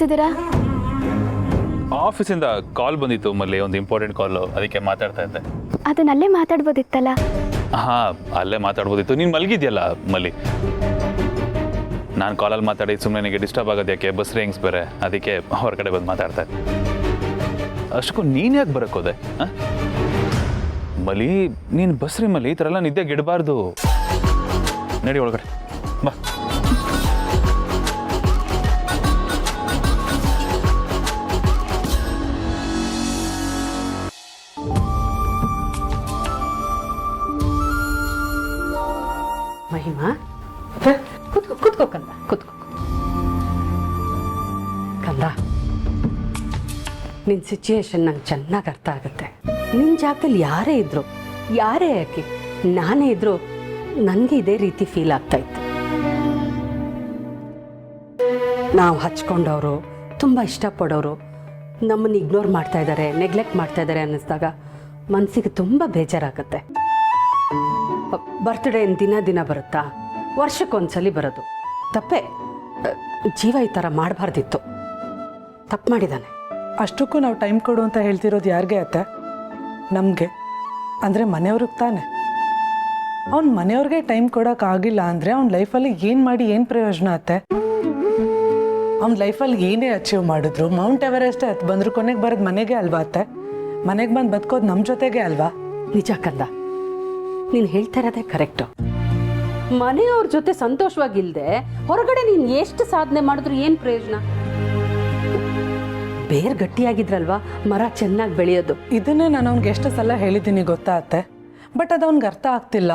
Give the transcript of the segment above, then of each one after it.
ಮಾಡ್ತಿದ್ದೀರಾ? ಆಫೀಸಿಂದ ಕಾಲ್ ಬಂದಿತ್ತು ಮಲ್ಲಿ, ಒಂದು ಇಂಪಾರ್ಟೆಂಟ್ ಕಾಲು, ಅದಕ್ಕೆ ಮಾತಾಡ್ತಾ ಇದ್ದೆ. ಅದನ್ನಲ್ಲೇ ಮಾತಾಡ್ಬೋದಿತ್ತಲ್ಲ? ಹಾಂ, ಅಲ್ಲೇ ಮಾತಾಡ್ಬೋದಿತ್ತು. ನೀನು ಮಲಗಿದ್ಯಲ್ಲ ಮಲ್ಲಿ, ನಾನು ಕಾಲಲ್ಲಿ ಮಾತಾಡಿ ಸುಮ್ಮನೆ ನನಗೆ ಡಿಸ್ಟರ್ಬ್ ಆಗೋದು ಯಾಕೆ, ಬಸ್ ರೇಂಗ್ಸ್ ಬೇರೆ, ಅದಕ್ಕೆ ಹೊರಗಡೆ ಬಂದು ಮಾತಾಡ್ತಾ ಇದ್ದೆ. ಅಷ್ಟಕ್ಕೂ ನೀನು ಯಾಕೆ ಬರೋಕ್ಕೋದೆ? ಮಲಿ, ನೀನು ಬಸ್ರಿ ಮಲಿ, ಈ ಥರ ಎಲ್ಲ ನಿದ್ದೆಗೆ ಇಡಬಾರ್ದು. ನಡಿ ಒಳಗಡೆ ಬಾ. ಮಹಿಮಾ, ಕೂತ್ಕೋ ಕೂತ್ಕೋ ಕಂದ, ಕೂತ್ಕೋ ಕಂದ. ನಿನ್ನ ಸಿಚುಯೇಷನ್ ನಂಗೆ ಚೆನ್ನಾಗಿ ಅರ್ಥ ಆಗುತ್ತೆ. ನಿನ್ನ ಜಾಗದಲ್ಲಿ ಯಾರೇ ಇದ್ರು, ಯಾರೇ ಯಾಕೆ ನಾನೇ ಇದ್ರು, ನನಗೆ ಇದೇ ರೀತಿ ಫೀಲ್ ಆಗ್ತಾ ಇತ್ತು. ನಾವು ಹಚ್ಕೊಂಡವರು, ತುಂಬ ಇಷ್ಟಪಡೋರು ನಮ್ಮನ್ನು ಇಗ್ನೋರ್ ಮಾಡ್ತಾ ಇದ್ದಾರೆ, ನೆಗ್ಲೆಕ್ಟ್ ಮಾಡ್ತಾ ಇದ್ದಾರೆ ಅನ್ನಿಸ್ದಾಗ ಮನಸ್ಸಿಗೆ ತುಂಬ ಬೇಜಾರಾಗುತ್ತೆ. ಬರ್ತ್ಡೇ ದಿನ ದಿನ ಬರುತ್ತಾ? ವರ್ಷಕ್ಕೊಂದ್ಸಲಿ ಬರೋದು ತಪ್ಪೇ. ಜೀವ ಈ ಥರ ಮಾಡಬಾರ್ದಿತ್ತು, ತಪ್ಪು ಮಾಡಿದ್ದಾನೆ. ಅಷ್ಟಕ್ಕೂ ನಾವು ಟೈಮ್ ಕೊಡು ಅಂತ ಹೇಳ್ತಿರೋದು ಯಾರಿಗೆ ಅತ್ತೆ? ನಮಗೆ, ಅಂದರೆ ಮನೆಯವ್ರಿಗೆ ತಾನೆ. ಅವ್ನ ಮನೆಯವ್ರಿಗೆ ಟೈಮ್ ಕೊಡೋಕ್ಕಾಗಿಲ್ಲ ಅಂದರೆ ಅವ್ನ ಲೈಫಲ್ಲಿ ಏನು ಮಾಡಿ ಏನು ಪ್ರಯೋಜನ ಅತ್ತೆ? ಅವ್ನ ಲೈಫಲ್ಲಿ ಏನೇ ಅಚೀವ್ ಮಾಡಿದ್ರು, ಮೌಂಟ್ ಎವರೆಸ್ಟ್ ಹತ್ತು ಬಂದರೂ ಕೊನೆಗೆ ಬರೋದು ಮನೆಗೆ ಅಲ್ವಾ ಅತ್ತೆ? ಮನೆಗೆ ಬಂದು ಬದುಕೋದು ನಮ್ಮ ಜೊತೆಗೆ ಅಲ್ವಾ? ನಿಜ ಕಂದ, ನೀನು ಹೇಳ್ತಾ ಇರೋದೇ ಕರೆಕ್ಟು. ಮನೆಯವ್ರ ಜೊತೆ ಸಂತೋಷವಾಗಿಲ್ಲದೆ ಹೊರಗಡೆ ನೀನು ಎಷ್ಟು ಸಾಧನೆ ಮಾಡಿದ್ರು ಏನು ಪ್ರಯೋಜನ? ಬೇರೆ ಗಟ್ಟಿಯಾಗಿದ್ರಲ್ವಾ ಮರ ಚೆನ್ನಾಗಿ ಬೆಳೆಯೋದು. ಇದನ್ನೇ ನಾನು ಅವ್ನಿಗೆ ಎಷ್ಟು ಸಲ ಹೇಳಿದ್ದೀನಿ ಗೊತ್ತಾ ಅತ್ತೆ? ಬಟ್ ಅದು ಅವ್ನಿಗೆ ಅರ್ಥ ಆಗ್ತಿಲ್ಲ.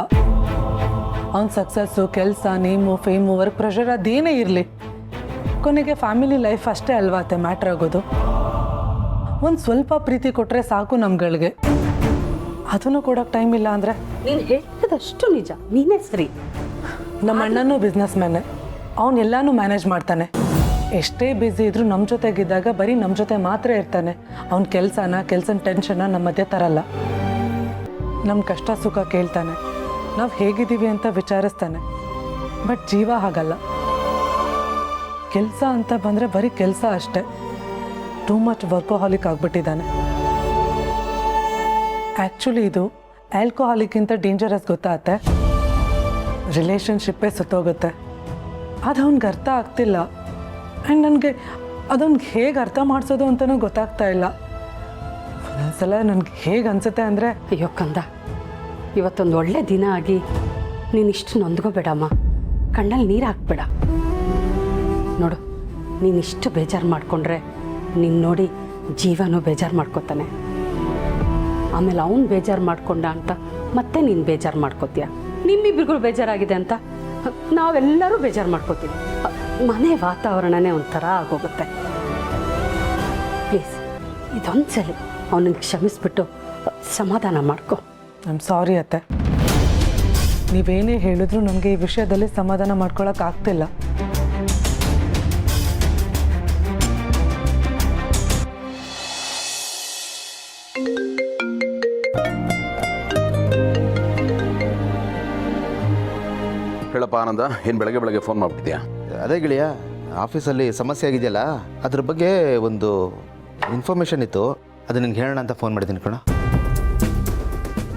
ಅವ್ನ ಸಕ್ಸಸ್ಸು, ಕೆಲಸ, ನೇಮು, ಫೇಮು, ವರ್ಕ್ ಪ್ರೆಷರ್ ಅದೇನೇ ಇರಲಿ, ಕೊನೆಗೆ ಫ್ಯಾಮಿಲಿ ಲೈಫ್ ಅಷ್ಟೇ ಅಲ್ವಾ ಅತ್ತೆ ಮ್ಯಾಟ್ರ್ ಆಗೋದು. ಒಂದು ಸ್ವಲ್ಪ ಪ್ರೀತಿ ಕೊಟ್ಟರೆ ಸಾಕು ನಮ್ಗಳಿಗೆ. ಅದನ್ನು ಕೊಡೋಕೆ ಟೈಮ್ ಇಲ್ಲ ಅಂದರೆ? ನೀನು ಹೇಳಿದಷ್ಟು ನಿಜ, ನೀನೇ ಸರಿ. ನಮ್ಮ ಅಣ್ಣನೂ ಬಿಸ್ನೆಸ್ ಮ್ಯಾನೆ, ಅವನೆಲ್ಲಾನು ಮ್ಯಾನೇಜ್ ಮಾಡ್ತಾನೆ. ಎಷ್ಟೇ ಬ್ಯುಸಿ ಇದ್ರೂ ನಮ್ಮ ಜೊತೆಗಿದ್ದಾಗ ಬರೀ ನಮ್ಮ ಜೊತೆ ಮಾತ್ರ ಇರ್ತಾನೆ. ಅವ್ನ ಕೆಲಸನ ಟೆನ್ಷನ್ನ ನಮ್ಮ ಮಧ್ಯೆ ತರಲ್ಲ. ನಮ್ಮ ಕಷ್ಟ ಸುಖ ಕೇಳ್ತಾನೆ, ನಾವು ಹೇಗಿದ್ದೀವಿ ಅಂತ ವಿಚಾರಿಸ್ತಾನೆ. ಬಟ್ ಜೀವ ಹಾಗಲ್ಲ. ಕೆಲಸ ಅಂತ ಬಂದರೆ ಬರೀ ಕೆಲಸ ಅಷ್ಟೇ. ಟೂ ಮಚ್ ವರ್ಕೋಹಾಲಿಕ್ ಆಗಿಬಿಟ್ಟಿದ್ದಾನೆ. ಆ್ಯಕ್ಚುಲಿ ಇದು ಆಲ್ಕೋಹಾಲಿಕ್ಕಿಂತ ಡೇಂಜರಸ್ ಗೊತ್ತಾಗತ್ತೆ. ರಿಲೇಷನ್ಶಿಪ್ಪೇ ಸುತ್ತೋಗುತ್ತೆ. ಅದು ಅವ್ನಿಗೆ ಅರ್ಥ ಆಗ್ತಿಲ್ಲ. ಆ್ಯಂಡ್ ನನಗೆ ಅದವ್ನಿಗೆ ಹೇಗೆ ಅರ್ಥ ಮಾಡಿಸೋದು ಅಂತಲೂ ಗೊತ್ತಾಗ್ತಾ ಇಲ್ಲ. ಒಂದೊಂದ್ಸಲ ನನಗೆ ಹೇಗೆ ಅನಿಸುತ್ತೆ ಅಂದರೆ, ಅಯ್ಯೋ ಕಂದ, ಇವತ್ತೊಂದು ಒಳ್ಳೆ ದಿನ ಆಗಿ ನೀನು ಇಷ್ಟು ನೊಂದ್ಕೋಬೇಡಮ್ಮ, ಕಣ್ಣಲ್ಲಿ ನೀರು ಹಾಕ್ಬೇಡ. ನೋಡು, ನೀನಿಷ್ಟು ಬೇಜಾರು ಮಾಡಿಕೊಂಡ್ರೆ ನೀನು ನೋಡಿ ಜೀವನೂ ಬೇಜಾರು ಮಾಡ್ಕೋತಾನೆ. ಆಮೇಲೆ ಅವನು ಬೇಜಾರು ಮಾಡ್ಕೊಂಡ ಅಂತ ಮತ್ತೆ ನೀನು ಬೇಜಾರು ಮಾಡ್ಕೋತೀಯ. ನಿಮ್ಮಿಬ್ರಿಗೂ ಬೇಜಾರಾಗಿದೆ ಅಂತ ನಾವೆಲ್ಲರೂ ಬೇಜಾರು ಮಾಡ್ಕೋತೀವಿ. ಮನೆ ವಾತಾವರಣನೇ ಒಂಥರ ಆಗೋಗುತ್ತೆ. ಪ್ಲೀಸ್ ಇದೊಂದು ಸಲ ಅವನಿಗೆ ಕ್ಷಮಿಸ್ಬಿಟ್ಟು ಸಮಾಧಾನ ಮಾಡ್ಕೊ. ಐಮ್ ಸಾರಿ ಅತ್ತೆ. ನೀವೇನೇ ಹೇಳಿದ್ರು ನನಗೆ ಈ ವಿಷಯದಲ್ಲಿ ಸಮಾಧಾನ ಮಾಡ್ಕೊಳಕ್ಕೆ ಆಗ್ತಿಲ್ಲ. ಹೇಳಪ್ಪ ಆನಂದ, ಏನು ಬೆಳಗ್ಗೆ ಬೆಳಗ್ಗೆ ಫೋನ್ ಮಾಡಿಬಿಟ್ಟಿದ್ಯಾ? ಅದೇ ಗೆಳೆಯ, ಆಫೀಸಲ್ಲಿ ಸಮಸ್ಯೆ ಆಗಿದೆಯಲ್ಲ, ಅದ್ರ ಬಗ್ಗೆ ಒಂದು ಇನ್ಫಾರ್ಮೇಷನ್ ಇತ್ತು, ಅದು ನಿಂಗೆ ಹೇಳೋಣ ಅಂತ ಫೋನ್ ಮಾಡಿದ್ದೀನಿ ಕಣ.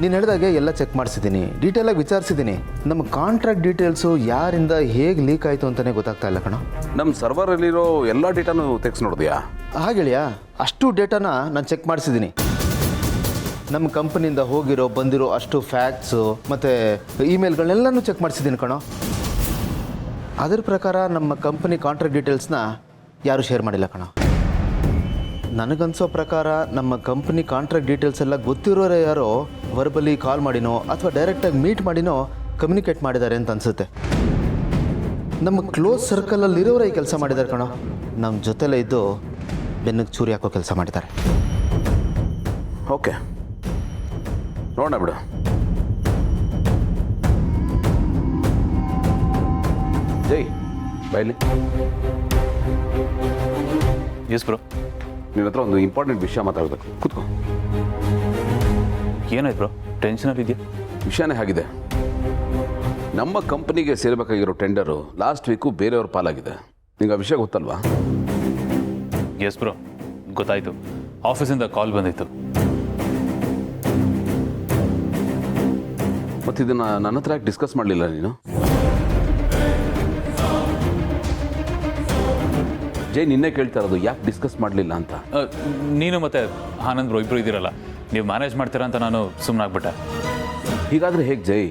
ನೀನು ಹೇಳಿದಾಗೆ ಎಲ್ಲ ಚೆಕ್ ಮಾಡಿಸಿದ್ದೀನಿ, ಡೀಟೇಲಾಗಿ ವಿಚಾರಿಸಿದ್ದೀನಿ. ನಮ್ಮ ಕಾಂಟ್ರಾಕ್ಟ್ ಡೀಟೇಲ್ಸು ಯಾರಿಂದ ಹೇಗೆ ಲೀಕ್ ಆಯಿತು ಅಂತಲೇ ಗೊತ್ತಾಗ್ತಾ ಇಲ್ಲ ಕಣ. ನಮ್ಮ ಸರ್ವರಲ್ಲಿರೋ ಎಲ್ಲ ಡೇಟಾನು ತೆಗೆಸಿ ನೋಡಿದ್ಯಾ? ಹಾಗೆಳೆಯ, ಅಷ್ಟು ಡೇಟಾನ ನಾನು ಚೆಕ್ ಮಾಡಿಸಿದ್ದೀನಿ. ನಮ್ಮ ಕಂಪನಿಯಿಂದ ಹೋಗಿರೋ ಬಂದಿರೋ ಅಷ್ಟು ಫ್ಯಾಕ್ಟ್ಸು ಮತ್ತು ಇಮೇಲ್ಗಳನ್ನೆಲ್ಲನೂ ಚೆಕ್ ಮಾಡಿಸಿದ್ದೀನಿ ಕಣೋ. ಅದರ ಪ್ರಕಾರ ನಮ್ಮ ಕಂಪನಿ ಕಾಂಟ್ರಾಕ್ಟ್ ಡೀಟೇಲ್ಸ್ನ ಯಾರೂ ಶೇರ್ ಮಾಡಿಲ್ಲ ಕಣೋ. ನನಗನ್ಸೋ ಪ್ರಕಾರ ನಮ್ಮ ಕಂಪನಿ ಕಾಂಟ್ರಾಕ್ಟ್ ಡೀಟೇಲ್ಸ್ ಎಲ್ಲ ಗೊತ್ತಿರೋರೇ ಯಾರೋ ವರ್ಬಲಿ ಕಾಲ್ ಮಾಡಿನೋ ಅಥವಾ ಡೈರೆಕ್ಟಾಗಿ ಮೀಟ್ ಮಾಡಿನೋ ಕಮ್ಯುನಿಕೇಟ್ ಮಾಡಿದ್ದಾರೆ ಅಂತ ಅನಿಸುತ್ತೆ. ನಮ್ಮ ಕ್ಲೋಸ್ ಸರ್ಕಲಲ್ಲಿರೋರೇ ಈ ಕೆಲಸ ಮಾಡಿದ್ದಾರೆ ಕಣೋ. ನಮ್ಮ ಜೊತೆಲೇ ಇದ್ದು ಬೆನ್ನಿಗೆ ಚೂರಿ ಹಾಕೋ ಕೆಲಸ ಮಾಡಿದ್ದಾರೆ. ಓಕೆ, ನೋಡೋಣ ಬಿಡು. ಜೈ ಬೈಲಿ. ಎಸ್ ಬ್ರೋ, ನಿನ್ನ ಹತ್ರ ಒಂದು ಇಂಪಾರ್ಟೆಂಟ್ ವಿಷಯ ಮಾತಾಡಬೇಕು. ಕೂತ್ಕೋ. ಏನಾಯ್ತು ಬ್ರೋ, ಟೆನ್ಷನಲ್ಲಿ ಇದೆಯಾ? ವಿಷಯನೇ ಆಗಿದೆ. ನಮ್ಮ ಕಂಪನಿಗೆ ಸೇರಬೇಕಾಗಿರೋ ಟೆಂಡರು ಲಾಸ್ಟ್ ವೀಕು ಬೇರೆಯವ್ರ ಪಾಲಾಗಿದೆ. ನಿಂಗೆ ಆ ವಿಷಯ ಗೊತ್ತಲ್ವಾ? ಎಸ್ ಬ್ರೋ, ಗೊತ್ತಾಯಿತು. ಆಫೀಸಿಂದ ಕಾಲ್ ಬಂದಿತ್ತು. ಮತ್ತು ಇದನ್ನು ನನ್ನ ಹತ್ರ ಯಾಕೆ ಡಿಸ್ಕಸ್ ಮಾಡಲಿಲ್ಲ ನೀನು? ಜೈ ನಿನ್ನೆ ಕೇಳ್ತಾ ಇರೋದು ಯಾಕೆ ಡಿಸ್ಕಸ್ ಮಾಡಲಿಲ್ಲ ಅಂತ. ನೀನು ಮತ್ತು ಆನಂದ್ ಬ್ರೋ ಇಬ್ಬರು ಇದ್ದೀರಲ್ಲ, ನೀವು ಮ್ಯಾನೇಜ್ ಮಾಡ್ತೀರಾ ಅಂತ ನಾನು ಸುಮ್ಮನಾಗ್ಬಿಟ್ಟೆ. ಹೀಗಾದರೆ ಹೇಗೆ ಜೈ?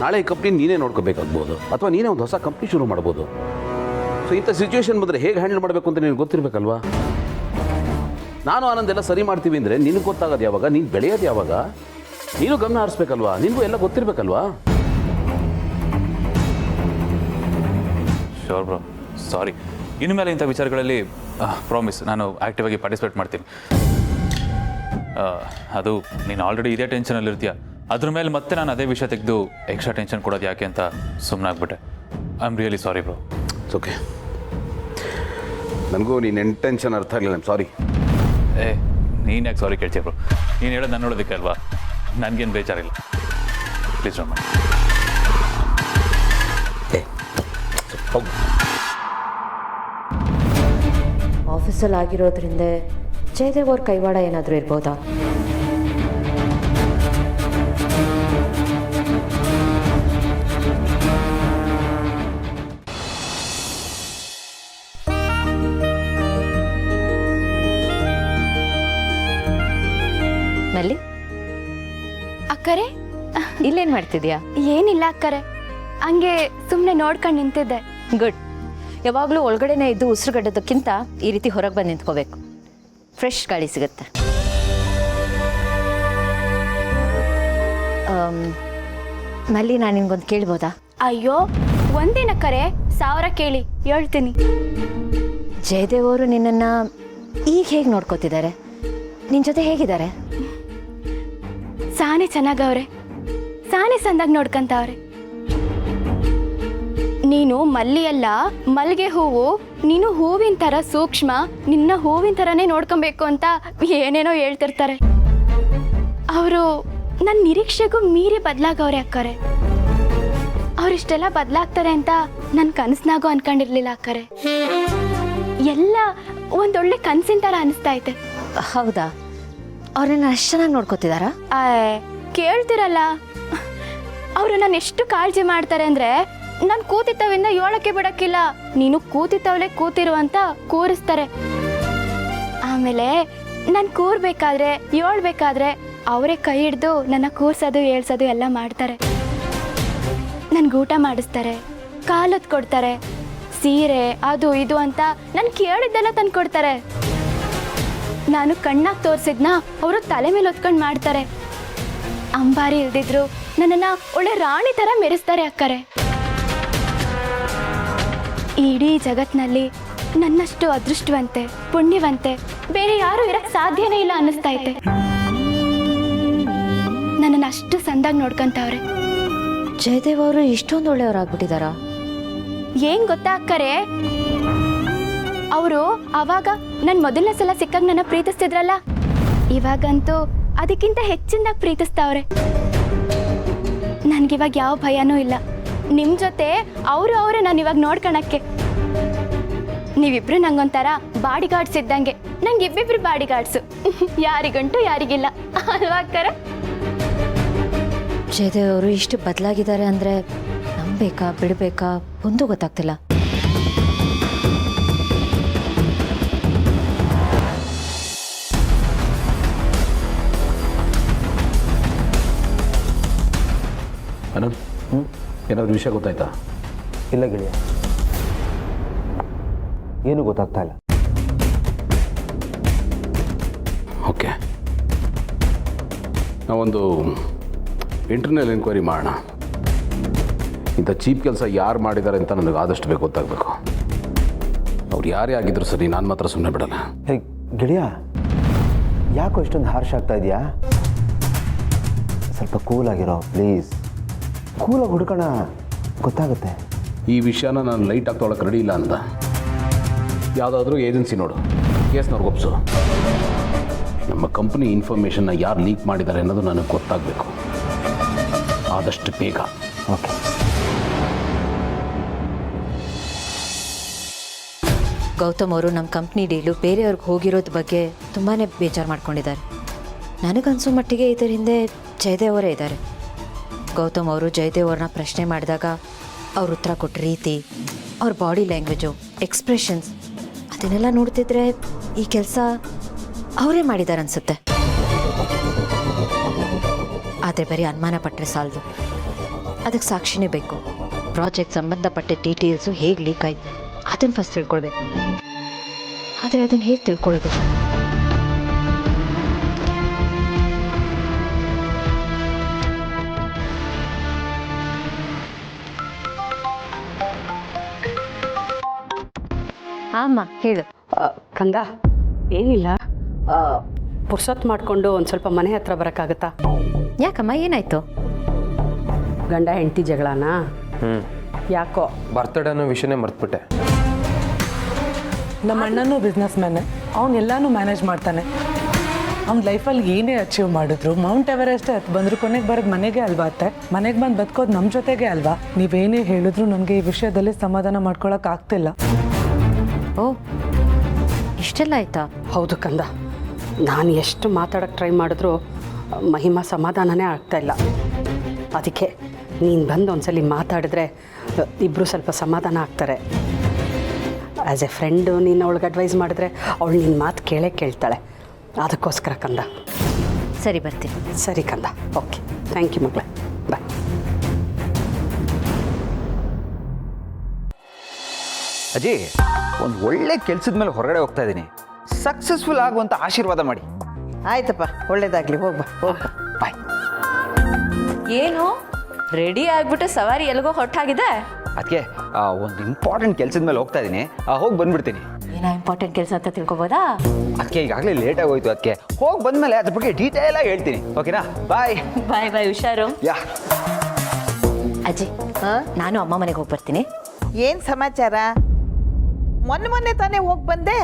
ನಾಳೆ ಈ ಕಂಪ್ನಿ ನೀನೇ ನೋಡ್ಕೋಬೇಕಾಗ್ಬೋದು, ಅಥವಾ ನೀನೇ ಒಂದು ಹೊಸ ಕಂಪ್ನಿ ಶುರು ಮಾಡ್ಬೋದು. ಸೊ ಇಂಥ ಸಿಚುವೇಶನ್ ಬಂದರೆ ಹೇಗೆ ಹ್ಯಾಂಡಲ್ ಮಾಡಬೇಕು ಅಂತ ನಿನಗೆ ಗೊತ್ತಿರಬೇಕಲ್ವಾ? ನಾನು ಆನಂದ್ ಎಲ್ಲ ಸರಿ ಮಾಡ್ತೀವಿ ಅಂದರೆ ನಿನಗೆ ಗೊತ್ತಾಗೋದು ಯಾವಾಗ? ನೀನು ಬೆಳೆಯೋದು ಯಾವಾಗ? ನೀನು ಗಮನ ಹರಿಸ್ಬೇಕಲ್ವಾ? ನಿನಗೂ ಎಲ್ಲ ಗೊತ್ತಿರಬೇಕಲ್ವಾ? ಶೋರ್ ಬ್ರೋ, ಸಾರಿ. ಇನ್ನು ಮೇಲೆ ಇಂಥ ವಿಚಾರಗಳಲ್ಲಿ ಪ್ರಾಮಿಸ್ ನಾನು ಆ್ಯಕ್ಟಿವಾಗಿ ಪಾರ್ಟಿಸಿಪೇಟ್ ಮಾಡ್ತೀನಿ. ಅದು ನೀನು ಆಲ್ರೆಡಿ ಇದೇ ಟೆನ್ಷನಲ್ಲಿರ್ತೀಯ, ಅದ್ರ ಮೇಲೆ ಮತ್ತೆ ನಾನು ಅದೇ ವಿಷಯ ತೆಗೆದು ಎಕ್ಸ್ಟ್ರಾ ಟೆನ್ಷನ್ ಕೊಡೋದು ಯಾಕೆ ಅಂತ ಸುಮ್ಮನಾಗ್ಬಿಟ್ಟೆ. I am really sorry bro. It's okay. ನನಗೂ ನೀನು ಇಂಟೆನ್ಷನ್ ಅರ್ಥ ಆಗಲಿಲ್ಲ. I'm sorry. ನೀನು ಯಾಕೆ ಸಾರಿ ಕೇಳ್ತೀಯ ಬ್ರೋ? ನೀನು ಹೇಳೋದು ನಾನು ನೋಡೋದಕ್ಕೆ ಅಲ್ವಾ? ನನಗೇನು ಬೇಜಾರಿಲ್ಲ. ಪ್ಲೀಸ್ ರಮ್ಮ. ಹೋಗು. ಆಫೀಸಲ್ಲಿ ಆಗಿರೋದ್ರಿಂದ ಜಯದೇವ್ ಅವ್ರ ಕೈವಾಡ ಏನಾದರೂ ಇರ್ಬೋದಾ? ಮಲ್ಲಿ, ಅಕ್ಕರೆ ಇಲ್ಲೇನು ಮಾಡ್ತಿದ್ಯಾ? ಏನಿಲ್ಲ ಅಕ್ಕರೆ, ಹಂಗೆ ಸುಮ್ಮನೆ ನೋಡ್ಕೊಂಡು ನಿಂತಿದ್ದೆ. ಗುಡ್. ಯಾವಾಗಲೂ ಒಳಗಡೆನೇ ಇದ್ದು ಉಸಿರುಗಟ್ಟೋದಕ್ಕಿಂತ ಈ ರೀತಿ ಹೊರಗೆ ಬಂದು ನಿಂತ್ಕೋಬೇಕು. ಫ್ರೆಶ್ ಗಾಳಿ ಸಿಗುತ್ತೆ. ಮಲ್ಲಿ, ನಾನು ನಿನ್ಗೊಂದು ಕೇಳ್ಬೋದಾ? ಅಯ್ಯೋ, ಒಂದಿನ ಕರೆ 1000 ಕೇಳಿ ಹೇಳ್ತೀನಿ. ಜಯದೇವ್ ಅವರು ನಿನ್ನನ್ನು ಈಗ ಹೇಗೆ ನೋಡ್ಕೋತಿದ್ದಾರೆ? ನಿನ್ನ ಜೊತೆ ಹೇಗಿದ್ದಾರೆ? ಸಾನೆ ಚೆನ್ನಾಗವ್ರೆ, ಸಾನೆ ಸಂದಾಗ ನೋಡ್ಕಂತವ್ರೆ. ನೀನು ಮಲ್ಲಿಯಲ್ಲ, ಮಲ್ಲಿಗೆ ಹೂವು. ನೀನು ಹೂವಿನ ಥರ ಸೂಕ್ಷ್ಮ, ನಿನ್ನ ಹೂವಿನ ಥರನೇ ನೋಡ್ಕೊಬೇಕು ಅಂತ ಏನೇನೋ ಹೇಳ್ತಿರ್ತಾರೆ. ಅವರು ನನ್ನ ನಿರೀಕ್ಷೆಗೂ ಮೀರಿ ಬದಲಾಗವ್ರೆ ಅಕ್ಕರೆ. ಅವರಿಷ್ಟೆಲ್ಲ ಬದಲಾಗ್ತಾರೆ ಅಂತ ನನ್ನ ಕನಸ್ನಾಗೂ ಅನ್ಕೊಂಡಿರ್ಲಿಲ್ಲ ಅಕ್ಕರೆ. ಎಲ್ಲ ಒಂದೊಳ್ಳೆ ಕನಸಿನ ಥರ ಅನಿಸ್ತಾ ಐತೆ. ಹೌದಾ? ಅವ್ರನ್ನ ಅಷ್ಟು ಚೆನ್ನಾಗಿ ನೋಡ್ಕೋತಿದ್ದಾರಾ? ಕೇಳ್ತಿರಲ್ಲ, ಅವರು ನಾನು ಎಷ್ಟು ಕಾಳಜಿ ಮಾಡ್ತಾರೆ ಅಂದರೆ ನಾನು ಕೂತಿತ್ತವಿಂದ ಏಳಕ್ಕೆ ಬಿಡಕ್ಕಿಲ್ಲ. ನೀನು ಕೂತಿತ್ತವಳೆ ಕೂತಿರು ಅಂತ ಕೂರಿಸ್ತಾರೆ. ಆಮೇಲೆ ನಾನು ಕೂರ್ಬೇಕಾದ್ರೆ ಏಳ್ಬೇಕಾದ್ರೆ ಅವರೇ ಕೈ ಹಿಡ್ದು ನನ್ನ ಕೂರ್ಸೋದು ಏಳ್ಸೋದು ಎಲ್ಲ ಮಾಡ್ತಾರೆ. ನನ್ಗೆ ಊಟ ಮಾಡಿಸ್ತಾರೆ, ಕಾಲೊತ್ತು ಕೊಡ್ತಾರೆ, ಸೀರೆ ಅದು ಇದು ಅಂತ ನಾನು ಕೇಳಿದ್ದೆಲ್ಲ ತಂದು ಕೊಡ್ತಾರೆ. ನಾನು ಕಣ್ಣಾಗಿ ತೋರಿಸಿದ್ನ ಅವರು ತಲೆ ಮೇಲೆ ಹೊತ್ಕೊಂಡು ಮಾಡ್ತಾರೆ. ಅಂಬಾರಿ ಇಲ್ದಿದ್ರು ನನ್ನನ್ನು ಒಳ್ಳೆ ರಾಣಿ ಥರ ಮೆರೆಸ್ತಾರೆ ಅಕ್ಕರೆ. ಇಡೀ ಜಗತ್ನಲ್ಲಿ ನನ್ನಷ್ಟು ಅದೃಷ್ಟವಂತೆ ಪುಣ್ಯವಂತೆ ಬೇರೆ ಯಾರು ಇರಕ್ಕೆ ಸಾಧ್ಯನೇ ಇಲ್ಲ ಅನ್ನಿಸ್ತಾ ಐತೆ. ನನ್ನನ್ನು ಅಷ್ಟು ಸಂದಾಗಿ ನೋಡ್ಕೊಂತವ್ರೆ. ಜಯದೇವ್ ಅವರು ಇಷ್ಟೊಂದು ಒಳ್ಳೆಯವರಾಗ್ಬಿಟ್ಟಿದ್ದಾರಾ? ಏನ್ ಗೊತ್ತಾ ಅಕ್ಕರೆ, ಅವರು ಅವಾಗ ನನ್ನ ಮೊದಲನೇ ಸಲ ಸಿಕ್ಕಾಗ ನನ್ನ ಪ್ರೀತಿಸ್ತಿದ್ರಲ್ಲ, ಇವಾಗಂತೂ ಅದಕ್ಕಿಂತ ಹೆಚ್ಚಿನದಾಗಿ ಪ್ರೀತಿಸ್ತಾವ್ರೆ. ನನಗಿವಾಗ ಯಾವ ಭಯನೂ ಇಲ್ಲ. ನಿಮ್ಮ ಜೊತೆ ಅವರೇ ನಾನು ಇವಾಗ ನೋಡ್ಕೊಳಕ್ಕೆ. ನೀವಿಬ್ರು ನಂಗೊಂಥರ ಬಾಡಿ ಗಾರ್ಡ್ಸ್ ಇದ್ದಂಗೆ. ನಂಗೆ ಇಬ್ಬಿಬ್ರು ಬಾಡಿ ಗಾರ್ಡ್ಸು, ಯಾರಿಗಂಟು ಯಾರಿಗಿಲ್ಲ ಅಲ್ವಾ ಅಕ್ಕರೆ? ಜಯದೇವ್ ಅವರು ಇಷ್ಟು ಬದಲಾಗಿದ್ದಾರೆ ಅಂದರೆ ನಂಬೇಕಾ ಬಿಡಬೇಕಾ ಒಂದು ಗೊತ್ತಾಗ್ತಿಲ್ಲ. ಅನಂತ್, ಏನಾದರೂ ವಿಷಯ ಗೊತ್ತಾಯ್ತಾ? ಇಲ್ಲ ಗೆಳೆಯ, ಏನೂ ಗೊತ್ತಾಗ್ತಾ ಇಲ್ಲ. ಓಕೆ, ನಾವೊಂದು ಇಂಟರ್ನಲ್ ಎನ್ಕ್ವೈರಿ ಮಾಡೋಣ. ಇಂಥ ಚೀಪ್ ಕೆಲಸ ಯಾರು ಮಾಡಿದ್ದಾರೆ ಅಂತ ನನಗೆ ಆದಷ್ಟು ಬೇಕು ಗೊತ್ತಾಗಬೇಕು. ಅವ್ರು ಯಾರೇ ಆಗಿದ್ರು ಸರಿ, ನಾನು ಮಾತ್ರ ಸುಮ್ಮನೆ ಬಿಡಲ್ಲ. ಹೇ ಗೆಳೆಯ, ಯಾಕೋ ಇಷ್ಟೊಂದು ಹಾರ್ಷ್ ಆಗ್ತಾ ಇದೆಯಾ? ಸ್ವಲ್ಪ ಕೂಲಾಗಿರೋ ಪ್ಲೀಸ್. ಕೂಲಾಗಿ ಹುಡ್ಕೋಣ, ಗೊತ್ತಾಗುತ್ತೆ. ಈ ವಿಷಯನ ನಾನು ಲೈಟಾಗಿ ತೊಗೊಳಕ್ಕೆ ರೆಡಿ ಇಲ್ಲ ಅಂತ. ಯಾವುದಾದ್ರೂ ಏಜೆನ್ಸಿ ನೋಡು, ಕೇಸ್ನವ್ರಿಗೆ ಒಪ್ಸು. ನಮ್ಮ ಕಂಪ್ನಿ ಇನ್ಫಾರ್ಮೇಷನ್ನ ಯಾರು ಲೀಕ್ ಮಾಡಿದ್ದಾರೆ ಅನ್ನೋದು ನನಗೆ ಗೊತ್ತಾಗಬೇಕು, ಆದಷ್ಟು ಬೇಗ. ಓಕೆ. ಗೌತಮ್ ಅವರು ನಮ್ಮ ಕಂಪ್ನಿ ಡೀಲು ಬೇರೆಯವ್ರಿಗೆ ಹೋಗಿರೋದ್ರ ಬಗ್ಗೆ ತುಂಬಾ ಬೇಜಾರು ಮಾಡ್ಕೊಂಡಿದ್ದಾರೆ. ನನಗನ್ಸೋ ಮಟ್ಟಿಗೆ ಇದರ ಹಿಂದೆ ಜಯದೇವ್ ಅವರೇ ಇದ್ದಾರೆ. ಗೌತಮ್ ಅವರು ಜಯದೇವ್ ಅವ್ರನ್ನ ಪ್ರಶ್ನೆ ಮಾಡಿದಾಗ ಅವ್ರ ಉತ್ತರ ಕೊಟ್ಟ ರೀತಿ, ಅವ್ರ ಬಾಡಿ ಲ್ಯಾಂಗ್ವೇಜು, ಎಕ್ಸ್ಪ್ರೆಷನ್ಸ್ ಅದನ್ನೆಲ್ಲ ನೋಡ್ತಿದ್ರೆ ಈ ಕೆಲಸ ಅವರೇ ಮಾಡಿದ್ದಾರೆ ಅನಿಸುತ್ತೆ. ಆದರೆ ಬರೀ ಅನುಮಾನ ಪಟ್ಟರೆ ಸಾಲದು, ಅದಕ್ಕೆ ಸಾಕ್ಷಿನೇ ಬೇಕು. ಪ್ರಾಜೆಕ್ಟ್ ಸಂಬಂಧಪಟ್ಟ ಡೀಟೇಲ್ಸು ಹೇಗೆ ಲೀಕ್ ಆಯಿತು ಅದನ್ನು ಫಸ್ಟ್ ತಿಳ್ಕೊಳ್ಬೇಕು. ಆದರೆ ಅದನ್ನು ಹೇಗೆ ತಿಳ್ಕೊಳ್ಳೋದು? ಅಮ್ಮ ಹೇಳು. ಕಂದ, ಏನಿಲ್ಲ, ಪುರ್ಸೊತ್ತು ಮಾಡಿಕೊಂಡು ಒಂದು ಸ್ವಲ್ಪ ಮನೆ ಹತ್ರ ಬರೋಕ್ಕಾಗತ್ತಾ? ಯಾಕಮ್ಮ, ಏನಾಯ್ತು? ಗಂಡ ಹೆಂಡತಿ ಜಗಳನಾ? ಯಾಕೋ ಬರ್ತಡೇ ಅನ್ನೋ ವಿಷಯನೇ ಮರ್ತ್ಬಿಟ್ಟೆ. ನಮ್ಮ ಅಣ್ಣನೂ ಬಿಸ್ನೆಸ್ ಮ್ಯಾನೆ, ಅವನ್ನೆಲ್ಲನೂ ಮ್ಯಾನೇಜ್ ಮಾಡ್ತಾನೆ. ಅವ್ನ ಲೈಫಲ್ಲಿ ಏನೇ ಅಚೀವ್ ಮಾಡಿದ್ರು, ಮೌಂಟ್ ಎವರೆಸ್ಟ್ ಹತ್ತು ಬಂದರೂ ಕೊನೆಗೆ ಬರೋದು ಮನೆಗೆ ಅಲ್ವಾ ಅತ್ತೆ? ಮನೆಗೆ ಬಂದು ಬದುಕೋದು ನಮ್ಮ ಜೊತೆಗೆ ಅಲ್ವಾ? ನೀವೇನೇ ಹೇಳಿದ್ರು ನನಗೆ ಈ ವಿಷಯದಲ್ಲಿ ಸಮಾಧಾನ ಮಾಡ್ಕೊಳಕ್ಕೆ ಆಗ್ತಿಲ್ಲ. ಓ, ಇಷ್ಟೆಲ್ಲ ಆಯ್ತಾ? ಹೌದು ಕಂದ, ನಾನು ಎಷ್ಟು ಮಾತಾಡೋಕ್ಕೆ ಟ್ರೈ ಮಾಡಿದ್ರೂ ಮಹಿಮಾ ಸಮಾಧಾನನೇ ಆಗ್ತಾಯಿಲ್ಲ. ಅದಕ್ಕೆ ನೀನು ಬಂದು ಒಂದ್ಸಲಿ ಮಾತಾಡಿದ್ರೆ ಇಬ್ಬರು ಸ್ವಲ್ಪ ಸಮಾಧಾನ ಆಗ್ತಾರೆ. ಆ್ಯಸ್ ಎ ಫ್ರೆಂಡು ನೀನು ಅವಳಿಗೆ ಅಡ್ವೈಸ್ ಮಾಡಿದ್ರೆ ಅವಳು ನಿನ್ನ ಮಾತು ಕೇಳ್ತಾಳೆ. ಅದಕ್ಕೋಸ್ಕರ ಕಂದ. ಸರಿ, ಬರ್ತೀನಿ. ಸರಿ ಕಂದ, ಓಕೆ, ಥ್ಯಾಂಕ್ ಯು ಮಗಳೇ, ಬಾಯ್. ಅಜ್ಜಿ, ಒಂದು ಒಳ್ಳೆ ಕೆಲಸದ ಮೇಲೆ ಹೊರಗಡೆ ಹೋಗ್ತಾ ಇದ್ದೀನಿ. ಸಕ್ಸಸ್ಫುಲ್ ಆಗುವಂತ ಆಶೀರ್ವಾದ ಮಾಡಿ. ಆಯ್ತಪ್ಪ, ಒಳ್ಳೇದಾಗ್ಲಿ, ಹೋಗ್ಬಾ ಹೋಗ್ಬಾ. ಬಾಯ್. ಏನು ರೆಡಿ ಆಗ್ಬಿಟ್ಟು ಸವಾರಿ ಎಲ್ಗೋ ಹೊಟ್ಟಾಗಿದೆ? ಅದಕ್ಕೆ ಒಂದು ಇಂಪಾರ್ಟೆಂಟ್ ಕೆಲಸದ ಮೇಲೆ ಹೋಗ್ತಾ ಇದ್ದೀನಿ, ಹೋಗಿ ಬಂದ್ಬಿಡ್ತೀನಿ. ಏನೋ ಇಂಪಾರ್ಟೆಂಟ್ ಕೆಲಸ ಅಂತ ತಿಳ್ಕೊಬೋದಾ? ಅದಕ್ಕೆ ಈಗಾಗಲೇ ಲೇಟ್ ಆಗೋಯ್ತು. ಅದಕ್ಕೆ ಹೋಗಿ ಬಂದ್ಮೇಲೆ ಅದ್ರ ಬಗ್ಗೆ ಡೀಟೇಲ್ ಆಗಿ ಹೇಳ್ತೀನಿ. ಓಕೆನಾ? ಬಾಯ್ ಬಾಯ್ ಬಾಯ್, ಹುಷಾರು. ಯಾ ಅಜ್ಜಿ, ನಾನು ಅಮ್ಮ ಮನೆಗೆ ಹೋಗಿ ಬರ್ತೀನಿ. ಏನು ಸಮಾಚಾರ? ಮೊನ್ನೆ ತಾನೇ ಹೋಗಿ ಬಂದೆ,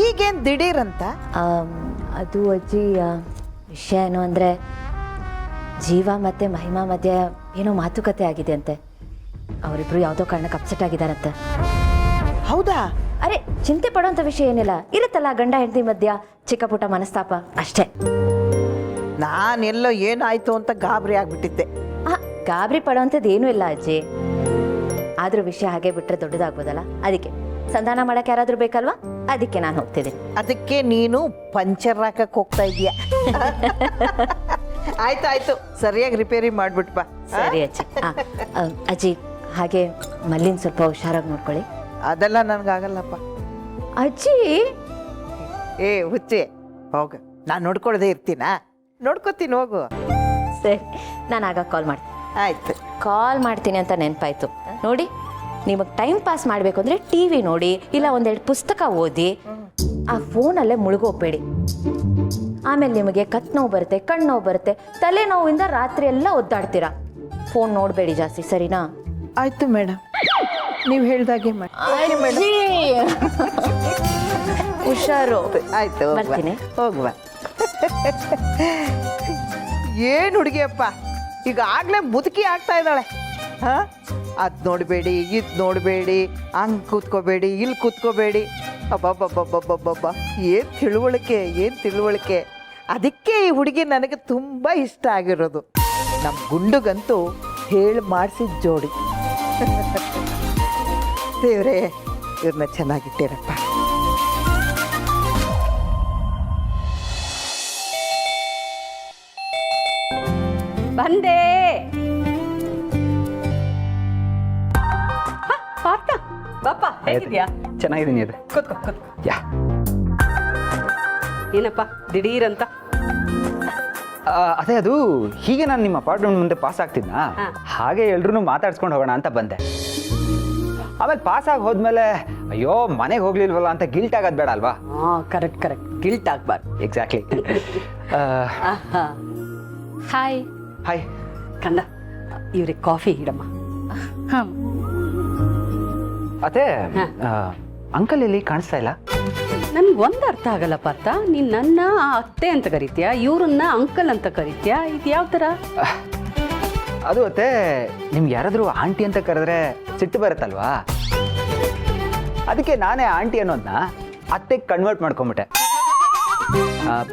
ಈಗೇನು ದಿಢೀರಂತ? ಅದು ಅಜ್ಜಿ, ವಿಷಯ ಏನು ಅಂದರೆ ಜೀವ ಮತ್ತು ಮಹಿಮಾ ಮಧ್ಯೆ ಏನೋ ಮಾತುಕತೆ ಆಗಿದೆ ಅಂತೆ. ಅವರಿಬ್ರು ಯಾವುದೋ ಕಾರಣಕ್ಕೆ ಅಪ್ಸೆಟ್ ಆಗಿದ್ದಾರಂತೆ. ಹೌದಾ? ಅರೆ, ಚಿಂತೆ ಪಡೋಂಥ ವಿಷಯ ಏನಿಲ್ಲ. ಇರುತ್ತಲ್ಲ ಗಂಡ ಹೆಂಡತಿ ಮಧ್ಯ ಚಿಕ್ಕ ಪುಟ್ಟ ಮನಸ್ತಾಪ ಅಷ್ಟೇ. ನಾನೆಲ್ಲೋ ಏನಾಯ್ತು ಅಂತ ಗಾಬರಿ ಆಗ್ಬಿಟ್ಟಿದ್ದೆ. ಗಾಬರಿ ಪಡೋಂಥದ್ದು ಏನೂ ಇಲ್ಲ ಅಜ್ಜಿ. ಆದರೂ ವಿಷಯ ಹಾಗೆ ಬಿಟ್ಟರೆ ದೊಡ್ಡದಾಗ್ಬೋದಲ್ಲ, ಅದಕ್ಕೆ ಸಂಧಾನ ಮಾಡೋಕೆ ಯಾರಾದರೂ ಬೇಕಲ್ವಾ? ಅದಕ್ಕೆ ನಾನು ಹೋಗ್ತಿದ್ದೀನಿ. ಅದಕ್ಕೆ ನೀನು ಪಂಚರ್ ಹಾಕಕ್ಕೆ ಹೋಗ್ತಾ ಇದೀಯ. ಆಯ್ತಾಯ್ತು, ಸರಿಯಾಗಿ ರಿಪೇರಿ ಮಾಡ್ಬಿಟ್ಬಾ. ಸರಿ ಅಜ್ಜಿ. ಅಜ್ಜಿ, ಹಾಗೆ ಮಲ್ಲಿನ ಸ್ವಲ್ಪ ಹುಷಾರಾಗಿ ನೋಡ್ಕೊಳ್ಳಿ. ಅದೆಲ್ಲ ನನಗಾಗಲ್ಲಪ್ಪ. ಅಜ್ಜಿ, ಏ ಹುಚ್ಚಿ, ಹೋಗು. ನಾನು ನೋಡ್ಕೊಳ್ದೇ ಇರ್ತೀನಾ? ನೋಡ್ಕೊತೀನಿ, ಹೋಗು. ಸರಿ, ನಾನು ಆಗ ಕಾಲ್ ಮಾಡ್ತೀನಿ. ಆಯ್ತು. ಕಾಲ್ ಮಾಡ್ತೀನಿ ಅಂತ ನೆನಪಾಯ್ತು ನೋಡಿ. ನಿಮಗೆ ಟೈಮ್ ಪಾಸ್ ಮಾಡಬೇಕು ಅಂದರೆ ಟಿ ವಿ ನೋಡಿ, ಇಲ್ಲ ಒಂದೆರಡು ಪುಸ್ತಕ ಓದಿ. ಆ ಫೋನಲ್ಲೇ ಮುಳುಗೋಗ್ಬೇಡಿ. ಆಮೇಲೆ ನಿಮಗೆ ಕತ್ ನೋವು ಬರುತ್ತೆ, ಕಣ್ಣು ನೋವು ಬರುತ್ತೆ, ತಲೆನೋವಿಂದ ರಾತ್ರಿ ಎಲ್ಲ ಒದ್ದಾಡ್ತೀರಾ. ಫೋನ್ ನೋಡಬೇಡಿ ಜಾಸ್ತಿ, ಸರಿನಾ? ಆಯ್ತು ಮೇಡಮ್, ನೀವು ಹೇಳ್ದಾಗೆ ಮಾಡಿ. ಹುಷಾರು. ಆಯ್ತು, ಬರ್ತೀನಿ. ಹೋಗುವ. ಏನು ಹುಡುಗಿಯಪ್ಪ, ಈಗ ಆಗ್ಲೇ ಮುದುಕಿ ಆಗ್ತಾ ಇದ್ದಾಳೆ. ಹಾಂ, ಅದು ನೋಡಬೇಡಿ, ಇದು ನೋಡಬೇಡಿ, ಹಂಗೆ ಕೂತ್ಕೋಬೇಡಿ, ಇಲ್ಲಿ ಕೂತ್ಕೋಬೇಡಿ. ಅಬ್ಬಬ್ಬಬ್ಬಬ್ಬಬ್ಬಬ್ಬ, ಏನು ತಿಳುವಳಿಕೆ. ಅದಕ್ಕೆ ಈ ಹುಡುಗಿ ನನಗೆ ತುಂಬ ಇಷ್ಟ ಆಗಿರೋದು. ನಮ್ಮ ಗುಂಡುಗಂತೂ ಹೇಳಿ ಮಾಡಿಸಿದ ಜೋಡಿ. ದೇವ್ರೇ, ಇವ್ರನ್ನ ಚೆನ್ನಾಗಿಟ್ಟಿರಪ್ಪ. ಬಂದೆ. ಪಾರ್ಥ, ಬಾಪ, ಹೇಗಿದ್ಯಾ? ಚೆನ್ನಾಗಿದ್ದೀನಿ. ಅದು ಕೂತ್ಕೋ. ಯಾ ಏನಪ್ಪ ದಿಢೀರಂತ? ಅದೇ, ಅದು ಹೀಗೆ ನಾನು ನಿಮ್ಮ ಅಪಾರ್ಟ್ಮೆಂಟ್ ಮುಂದೆ ಪಾಸ್ ಆಗ್ತಿದ್ನಾ, ಹಾಗೆ ಎಲ್ರೂ ಮಾತಾಡ್ಸ್ಕೊಂಡು ಹೋಗೋಣ ಅಂತ ಬಂದೆ. ಆಮೇಲೆ ಪಾಸ್ ಆಗಿ ಹೋದ್ಮೇಲೆ ಅಯ್ಯೋ ಮನೆಗೆ ಹೋಗ್ಲಿಲ್ವಲ್ಲ ಅಂತ ಗಿಲ್ಟ್ ಆಗೋದು ಬೇಡ ಅಲ್ವಾ? ಕರೆಕ್ಟ್, ಗಿಲ್ಟ್ ಆಗ್ಬಾರ್ದು. ಎಕ್ಸಾಕ್ಟ್ಲಿ. ಹಾಯ್. ಹಾಯ್ ಕಂದ, ಇವ್ರಿಗೆ ಕಾಫಿ ಇಡಮ್ಮ. ಹಾಂ. ಅದೇ, ಅಂಕಲ್ ಇಲ್ಲಿ ಕಾಣಿಸ್ತಾ ಇಲ್ಲ. ನನ್ಗೆ ಒಂದು ಅರ್ಥ ಆಗಲ್ಲ ಪಾರ್ಥ, ನೀನು ನನ್ನ ಅತ್ತೆ ಅಂತ ಕರಿತೀಯಾ, ಇವ್ರನ್ನ ಅಂಕಲ್ ಅಂತ ಕರಿತೀಯಾ? ಇದು ಯಾವ ಥರ? ಅದು ಅತ್ತೆ, ನಿಮ್ಗೆ ಯಾರಾದರೂ ಆಂಟಿ ಅಂತ ಕರೆದ್ರೆ ಸಿಟ್ಟು ಬರುತ್ತಲ್ವಾ? ಅದಕ್ಕೆ ನಾನೇ ಆಂಟಿ ಅನ್ನೋದನ್ನ ಅತ್ತೆ ಕನ್ವರ್ಟ್ ಮಾಡ್ಕೊಂಬಿಟ್ಟೆ.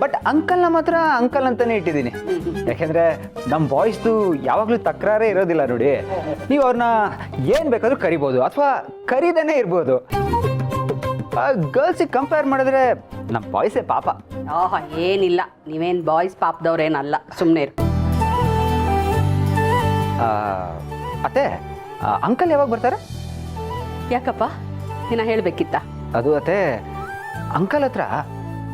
ಬಟ್ ಅಂಕಲ್ನ ಮಾತ್ರ ಅಂಕಲ್ ಅಂತಾನೆ ಇಟ್ಟಿದ್ದೀನಿ. ಯಾಕೆಂದ್ರೆ ನಮ್ಮ ಬಾಯ್ಸ್ದು ಯಾವಾಗಲೂ ತಕರಾರೇ ಇರೋದಿಲ್ಲ ನೋಡಿ. ನೀವು ಅವ್ರನ್ನ ಏನು ಬೇಕಾದ್ರೂ ಕರಿಬೋದು ಅಥವಾ ಕರೀದೇನೆ ಇರ್ಬೋದು. ಗರ್ಲ್ಸಿಗೆ ಕಂಪೇರ್ ಮಾಡಿದ್ರೆ ನಮ್ಮ ಬಾಯ್ಸೇ ಪಾಪ. ಓಹೋ, ಏನಿಲ್ಲ, ನೀವೇನು ಬಾಯ್ಸ್ ಪಾಪದವ್ರೇನಲ್ಲ, ಸುಮ್ಮನೆ ಇರು. ಅತ್ತೆ, ಅಂಕಲ್ ಯಾವಾಗ ಬರ್ತಾರೆ? ಯಾಕಪ್ಪ, ನೀನು ಹೇಳಬೇಕಿತ್ತ? ಅದು ಅತ್ತೆ, ಅಂಕಲ್ ಹತ್ರ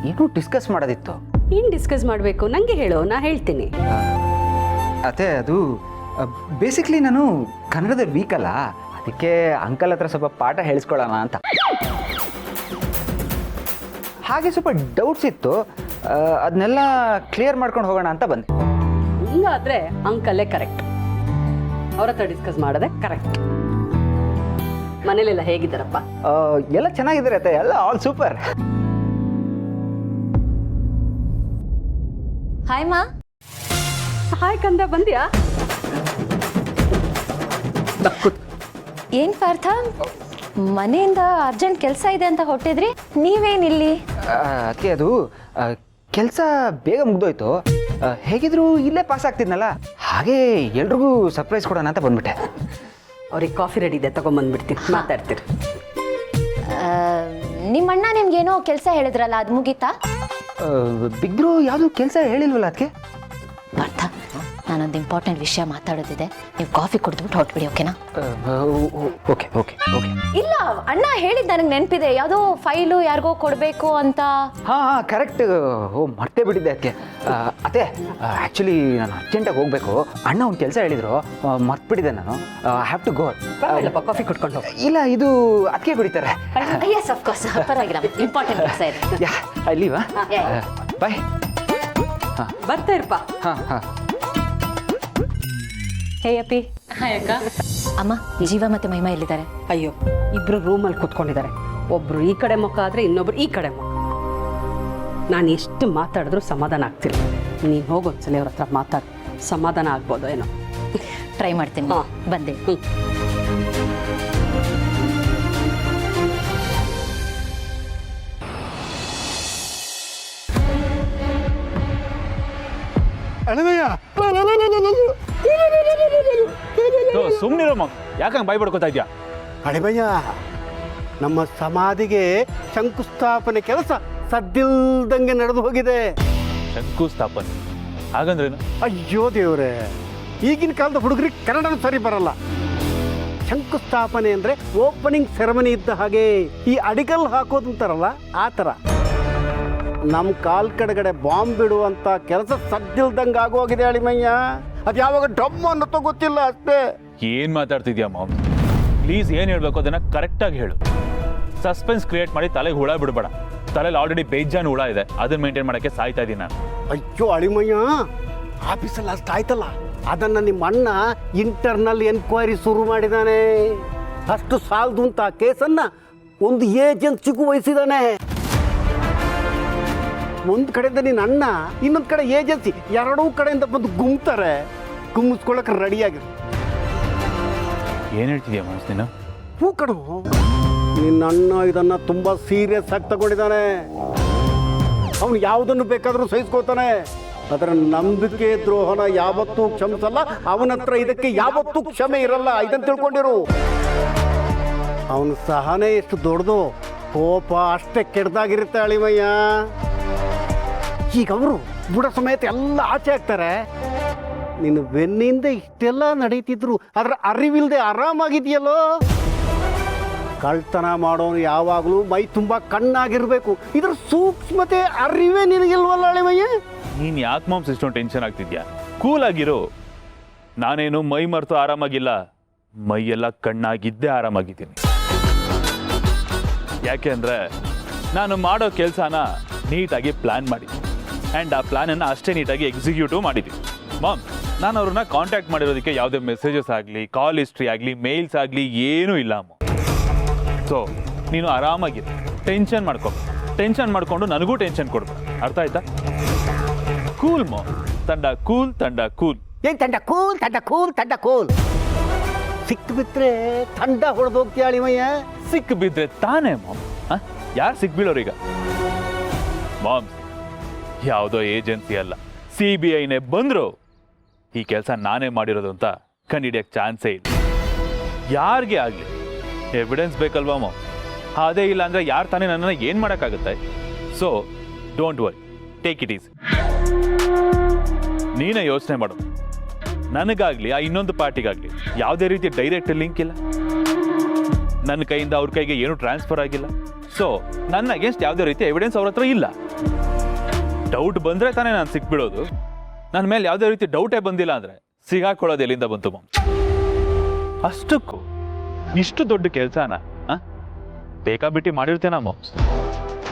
ಏನೂ ಡಿಸ್ಕಸ್ ಮಾಡೋದಿತ್ತು. ಏನು ಡಿಸ್ಕಸ್ ಮಾಡಬೇಕು ನನಗೆ ಹೇಳು, ನಾ ಹೇಳ್ತೀನಿ. ಅತ್ತೆ, ಅದು ಬೇಸಿಕ್ಲಿ ನಾನು ಕನ್ನಡದಲ್ಲಿ ವೀಕ್ ಅಲ್ಲ, ಅದಕ್ಕೆ ಅಂಕಲ್ ಹತ್ರ ಸ್ವಲ್ಪ ಪಾಠ ಹೇಳಿಸ್ಕೊಳ್ಳೋಣ ಅಂತ. ಹಾಗೆ ಸ್ವಲ್ಪ ಡೌಟ್ಸ್ ಇತ್ತು, ಅದನ್ನೆಲ್ಲ ಕ್ಲಿಯರ್ ಮಾಡ್ಕೊಂಡು ಹೋಗೋಣ ಅಂತ ಬಂದೆ. ಹಿಂಗಾದ್ರೆ ಅಂಕಲ್ಲೇ ಕರೆಕ್ಟ್, ಅವ್ರ ಹತ್ರ ಡಿಸ್ಕಸ್ ಮಾಡೋದೆ ಕರೆಕ್ಟ್. ಮನೇಲೆಲ್ಲ ಹೇಗಿದ್ದಾರಪ್ಪ? ಎಲ್ಲ ಚೆನ್ನಾಗಿದ್ದಾರೆ ಅತ್ತೆ, ಎಲ್ಲ ಆಲ್ ಸೂಪರ್. ಹಾಯ್ ಮಾ. ಹಾಯ್ ಕಂದ, ಬಂದ್ಯಾ? ಏನು ಪಾರ್ಥ, ಮನೆಯಿಂದ ಅರ್ಜೆಂಟ್ ಕೆಲಸ ಇದೆ ಅಂತ ಹೊಟ್ಟಿದ್ರಿ, ನೀವೇನಿಲ್ಲಿ? ಅದಕ್ಕೆ ಅದು ಕೆಲಸ ಬೇಗ ಮುಗ್ದೋಯ್ತು. ಹೇಗಿದ್ರು ಇಲ್ಲೇ ಪಾಸ್ ಆಗ್ತಿದ್ನಲ್ಲ, ಹಾಗೆ ಎಲ್ರಿಗೂ ಸರ್ಪ್ರೈಸ್ ಕೊಡೋಣ ಅಂತ ಬಂದ್ಬಿಟ್ಟೆ. ಅವ್ರಿಗೆ ಕಾಫಿ ರೆಡಿ ಇದೆ, ತಗೊಂಬಂದ್ಬಿಡ್ತೀನಿ, ಮಾತಾಡ್ತೀರಿ. ನಿಮ್ಮಣ್ಣ ನಿಮ್ಗೇನೋ ಕೆಲಸ ಹೇಳಿದ್ರಲ್ಲ, ಅದು ಮುಗೀತಾ? ಬಿಗ್ರು ಯಾವುದು ಕೆಲಸ ಹೇಳಿಲ್ವಲ್ಲ ಅದಕ್ಕೆ. ಪಾರ್ಥ, ನಾನೊಂದು ಇಂಪಾರ್ಟೆಂಟ್ ವಿಷಯ ಮಾತಾಡೋದಿದೆ, ನೀವು ಕಾಫಿ ಕುಡಿದ್ಬಿಟ್ಟು ಹೊರಟ್ಬಿಡಿ, ಓಕೆನಾ? Okay okay okay. ಇಲ್ಲ, ಅಣ್ಣ ಹೇಳಿದ್ದು ನನಗೆ ನೆನಪಿದೆ, ಯಾವುದೋ ಫೈಲು ಯಾರಿಗೋ ಕೊಡಬೇಕು ಅಂತ. ಹಾಂ ಹಾಂ, ಕರೆಕ್ಟ್. ಮರ್ತೇ ಬಿಟ್ಟಿದ್ದೆ ಅದಕ್ಕೆ. ಅದೇ ಆ್ಯಕ್ಚುಲಿ ನಾನು ಅರ್ಜೆಂಟಾಗಿ ಹೋಗಬೇಕು. ಅಣ್ಣ ಒಂದು ಕೆಲಸ ಹೇಳಿದರು, ಮರ್ತ್ಬಿಟ್ಟಿದ್ದೆ ನಾನು. I have to go. Coffee ಕುಟ್ಕೊಂಡು ಹೋಗಿ. ಇಲ್ಲ, ಇದು ಅದಕ್ಕೆ ಕುಡಿತಾರೆ. ಎಸ್, ಆಫ್ ಕೋರ್ಸ್, ಪರವಾಗಿಲ್ಲ, ಇಂಪಾರ್ಟೆಂಟ್ ಕೆಲಸ ಇದೆ. ಯಾ, ಅಲ್ಲಿವಾ? ಬಾಯ್. ಹಾಂ, ಬರ್ತಾ ಇರಪ್ಪ. ಹಾಂ ಹಾಂ. ಹೇ ಅಪ್ಪಿ. ಹಾಯ್ ಅಕ್ಕ. ಅಮ್ಮ, ಜೀವ ಮತ್ತೆ ಮಹಿಮಾ ಎಲ್ಲಿದ್ದಾರೆ? ಅಯ್ಯೋ, ಇಬ್ರು ರೂಮಲ್ಲಿ ಕೂತ್ಕೊಂಡಿದ್ದಾರೆ. ಒಬ್ರು ಈ ಕಡೆ ಮುಖ ಆದರೆ ಇನ್ನೊಬ್ರು ಈ ಕಡೆ ಮುಖ. ನಾನು ಎಷ್ಟು ಮಾತಾಡಿದ್ರು ಸಮಾಧಾನ ಆಗ್ತಿಲ್ಲ. ನೀನು ಹೋಗೋದ್ಸಲಿ ಅವ್ರ ಹತ್ರ ಮಾತಾಡಿ ಸಮಾಧಾನ ಆಗ್ಬೋದು ಏನೋ. ಟ್ರೈ ಮಾಡ್ತೀನಿ. ಬಂದೆ. ಸುಮ್ಮನಿರಮ್ಮ, ಯಾಕಂಗೆ ಬಾಯ್ ಬಡ್ಕೋತಾ ಇದ್ಯಾ? ಅಳಿಮಯ್ಯ, ನಮ್ಮ ಸಮಾಧಿಗೆ ಶಂಕುಸ್ಥಾಪನೆ ಕೆಲಸ ಸದ್ದಿಲ್ದಂಗೆ ನಡೆದು ಹೋಗಿದೆ. ಶಂಕುಸ್ಥಾಪನೆ ಹಾಗಂದ್ರೇನು? ಅಯ್ಯೋ ದೇವ್ರೆ, ಈಗಿನ ಕಾಲದ ಹುಡುಗರಿಗೆ ಕನ್ನಡನೂ ಸರಿ ಬರಲ್ಲ. ಶಂಕುಸ್ಥಾಪನೆ ಅಂದರೆ ಓಪನಿಂಗ್ ಸೆರೆಮನಿ ಇದ್ದ ಹಾಗೆ, ಈ ಅಡಿಗಲ್ ಹಾಕೋದು ಅಂತಾರಲ್ಲ ಆ ಥರ. ನಮ್ಮ ಕಾಲ್ ಕೆಳಗಡೆ ಬಾಂಬ್ ಬಿಡುವಂಥ ಕೆಲಸ ಸದ್ದಿಲ್ದಂಗೆ ಆಗೋಗಿದೆ ಅಳಿಮಯ್ಯ. ಅದು ಯಾವಾಗ ಡಮ್ ಅನ್ನೋತೋ ಗೊತ್ತಿಲ್ಲ ಅಷ್ಟೇ. ಏನು ಮಾತಾಡ್ತಿದ್ಯಾ ಮಾಮ್? ಪ್ಲೀಸ್, ಏನು ಹೇಳಬೇಕು ಅದನ್ನು ಕರೆಕ್ಟಾಗಿ ಹೇಳು. ಸಸ್ಪೆನ್ಸ್ ಕ್ರಿಯೇಟ್ ಮಾಡಿ ತಲೆಗೆ ಹುಳ ಬಿಡಬೇಡ. ತಲೆಯಲ್ಲಿ ಆಲ್ರೆಡಿ ಬೇಜಾನ್ ಹುಳ ಇದೆ, ಅದನ್ನು ಮೇಂಟೈನ್ ಮಾಡೋಕ್ಕೆ ಸಾಯ್ತಾ ಇದ್ದೀನಿ ನಾನು. ಅಯ್ಯೋ ಅಳಿಮಯ್ಯ, ಆಫೀಸಲ್ಲಿ ಅಷ್ಟು ಆಯ್ತಲ್ಲ, ಅದನ್ನು ನಿಮ್ಮ ಅಣ್ಣ ಇಂಟರ್ನಲ್ ಎನ್ಕ್ವೈರಿ ಶುರು ಮಾಡಿದ್ದಾನೆ. ಅಷ್ಟು ಸಾಲದು ಅಂತ ಆ ಕೇಸನ್ನು ಒಂದು ಏಜೆನ್ಸಿಗೂ ವಹಿಸಿದ್ದಾನೆ. ಒಂದು ಕಡೆಯಿಂದ ನಿನ್ನ ಅಣ್ಣ, ಇನ್ನೊಂದು ಕಡೆ ಏಜೆನ್ಸಿ, ಎರಡೂ ಕಡೆಯಿಂದ ಬಂದು ಗುಮ್ತಾರೆ. ಗುಮ್ಮಿಸ್ಕೊಳ್ಳೋಕೆ ರೆಡಿಯಾಗಿರು. ಏನು ಹೇಳ್ತಿದ್ಯಾ ಮನಸ್ ನೀನು? ಹೂ ಕಡು, ನಿನ್ನ ಅಣ್ಣ ಇದನ್ನು ತುಂಬ ಸೀರಿಯಸ್ ಆಗಿ ತಗೊಂಡಿದ್ದಾನೆ. ಅವನು ಯಾವುದನ್ನು ಬೇಕಾದರೂ ಸಹಿಸ್ಕೋತಾನೆ. ಅದರ ನಂಬಿಕೆ ದ್ರೋಹನ ಯಾವತ್ತೂ ಕ್ಷಮಿಸಲ್ಲ. ಅವನ ಹತ್ರ ಇದಕ್ಕೆ ಯಾವತ್ತೂ ಕ್ಷಮೆ ಇರಲ್ಲ, ಇದನ್ನು ತಿಳ್ಕೊಂಡಿರು. ಅವನ ಸಹನೆ ಎಷ್ಟು ದೊಡ್ಡದು, ಕೋಪ ಅಷ್ಟೇ ಕೆಡ್ದಾಗಿರುತ್ತೆ ಅಳಿಮಯ್ಯ. ಈಗ ಅವರು ಬುಡ ಸಮೇತ ಎಲ್ಲ ಆಚೆ ಆಗ್ತಾರೆ. ನಿನ್ನ ಬೆನ್ನಿಂದ ಇಷ್ಟೆಲ್ಲ ನಡೀತಿದ್ರು ಅದರ ಅರಿವಿಲ್ಲದೆ ಆರಾಮಾಗಿದೆಯಲ್ಲೋ. ಕಳ್ತನ ಮಾಡೋನು ಯಾವಾಗಲೂ ಮೈ ತುಂಬ ಕಣ್ಣಾಗಿರ್ಬೇಕು. ಇದರ ಸೂಕ್ಷ್ಮತೆ ಅರಿವೇ ನಿನಗಿಲ್ವಲ್ಲ ಅಳಿಮಯ್ಯ. ನೀನು ಯಾಕೆ ಮಾಮ್ಸ್ ಇಷ್ಟೊಂದು ಟೆನ್ಷನ್ ಆಗ್ತಿದ್ಯಾ? ಕೂಲ್ ಆಗಿರು. ನಾನೇನು ಮೈ ಮರೆತು ಆರಾಮಾಗಿಲ್ಲ, ಮೈಯೆಲ್ಲ ಕಣ್ಣಾಗಿದ್ದೇ ಆರಾಮಾಗಿದ್ದೀನಿ. ಯಾಕೆ ಅಂದರೆ ನಾನು ಮಾಡೋ ಕೆಲಸನ ನೀಟಾಗಿ ಪ್ಲ್ಯಾನ್ ಮಾಡಿದ್ದೀನಿ, ಆ್ಯಂಡ್ ಆ ಪ್ಲ್ಯಾನನ್ನು ಅಷ್ಟೇ ನೀಟಾಗಿ ಎಕ್ಸಿಕ್ಯೂಟಿವ್ ಮಾಡಿದ್ದೀನಿ. ಮಾಮ್, ನಾನು ಅವ್ರನ್ನ ಕಾಂಟ್ಯಾಕ್ಟ್ ಮಾಡಿರೋದಕ್ಕೆ ಯಾವುದೇ ಮೆಸೇಜಸ್ ಆಗಲಿ, ಕಾಲ್ ಹಿಸ್ಟ್ರಿ ಆಗಲಿ, ಮೇಲ್ಸ್ ಆಗಲಿ ಏನೂ ಇಲ್ಲ ಅಮ್ಮ. ಸೊ ನೀನು ಆರಾಮಾಗಿದೆ, ಟೆನ್ಷನ್ ಮಾಡಿಕೊಂಡು ನನಗೂ ಟೆನ್ಷನ್ ಕೊಡ್ಬೇಡ, ಅರ್ಥ ಆಯ್ತಾ? ಕೂಲ್ ಮಾಮ್, ತಂಡ ಕೂಲ್, ತಂಡ ಕೂಲ್. ಏನು ತಂಡ ಕೂಲ್, ತಂಡ ಕೂಲ್, ತಂಡ ಕೂಲ್. ಸಿಕ್ತು ಬಿತ್ತರೆ ತಂಡ ಹೊಡೆದೋಗ್ತೀಯ ಅಳಿಮಯ್ಯ. ಸಿಕ್ ಬಿದ್ರೆ ತಾನೇ ಮಾಮ್. ಯಾರು ಸಿಕ್ಬೀಳೋರೀಗ? ಮಾಮ್, ಯಾವುದೋ ಏಜೆನ್ಸಿ ಅಲ್ಲ, CBIನೇ ಬಂದ್ರು ಈ ಕೆಲಸ ನಾನೇ ಮಾಡಿರೋದು ಅಂತ ಕಂಡಿಡಿಯಕ್ಕೆ ಚಾನ್ಸೇ ಇಲ್ಲ. ಯಾರಿಗೆ ಆಗಲಿ ಎವಿಡೆನ್ಸ್ ಬೇಕಲ್ವಾ ಮಾಮ್? ಅದೇ ಇಲ್ಲ ಅಂದರೆ ಯಾರು ತಾನೇ ನನ್ನನ್ನು ಏನು ಮಾಡೋಕ್ಕಾಗುತ್ತೆ? So don't worry, take it easy. ನೀನೇ ಯೋಚನೆ ಮಾಡು, ನನಗಾಗಲಿ ಆ ಇನ್ನೊಂದು ಪಾರ್ಟಿಗಾಗಲಿ ಯಾವುದೇ ರೀತಿ ಡೈರೆಕ್ಟ್ ಲಿಂಕ್ ಇಲ್ಲ. ನನ್ನ ಕೈಯಿಂದ ಅವ್ರ ಕೈಗೆ ಏನೂ ಟ್ರಾನ್ಸ್ಫರ್ ಆಗಿಲ್ಲ. ಸೊ ನನ್ನ ಅಗೇನ್ಸ್ಟ್ ಯಾವುದೇ ರೀತಿ ಎವಿಡೆನ್ಸ್ ಅವ್ರ ಹತ್ರ ಇಲ್ಲ. ಡೌಟ್ ಬಂದರೆ ತಾನೇ ನಾನು ಸಿಕ್ಬಿಡೋದು. ನನ್ನ ಮೇಲೆ ಯಾವುದೇ ರೀತಿ ಡೌಟೇ ಬಂದಿಲ್ಲ ಅಂದರೆ ಸಿಗಾಕೊಳ್ಳೋದು ಎಲ್ಲಿಂದ ಬಂತು ಮಾಮ್? ಅಷ್ಟಕ್ಕೂ ಇಷ್ಟು ದೊಡ್ಡ ಕೆಲಸನ ಬೇಕಾಬಿಟ್ಟು ಮಾಡಿರ್ತೇನ ಮಾಮ್?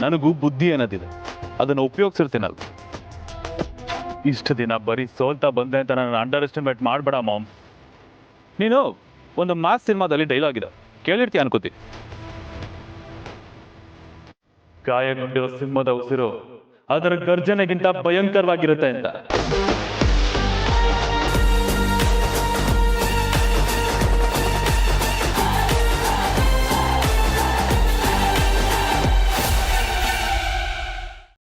ನನಗೂ ಬುದ್ಧಿ ಅನ್ನೋದಿದೆ, ಅದನ್ನು ಉಪಯೋಗಿಸಿರ್ತೇನಲ್ಲ. ಇಷ್ಟು ದಿನ ಬರೀ ಸೋಲ್ತಾ ಬಂದೆ ಅಂತ ನಾನು ಅಂಡರ್ ಎಸ್ಟಿಮೇಟ್ ಮಾಡಬೇಡ ಮಾಮ್. ನೀನು ಒಂದು ಮಾಸ್ ಸಿನಿಮಾದಲ್ಲಿ ಡೈಲಾಗ್ ಇದೆ, ಕೇಳಿರ್ತೀಯ ಅನ್ಕೋತೀನಿ. ಗಾಯಗೊಂಡಿರೋ ಸಿಂಹದ ಉಸಿರು ಅದರ ಗರ್ಜನೆಗಿಂತ ಭಯಂಕರವಾಗಿರುತ್ತೆ ಅಂತ.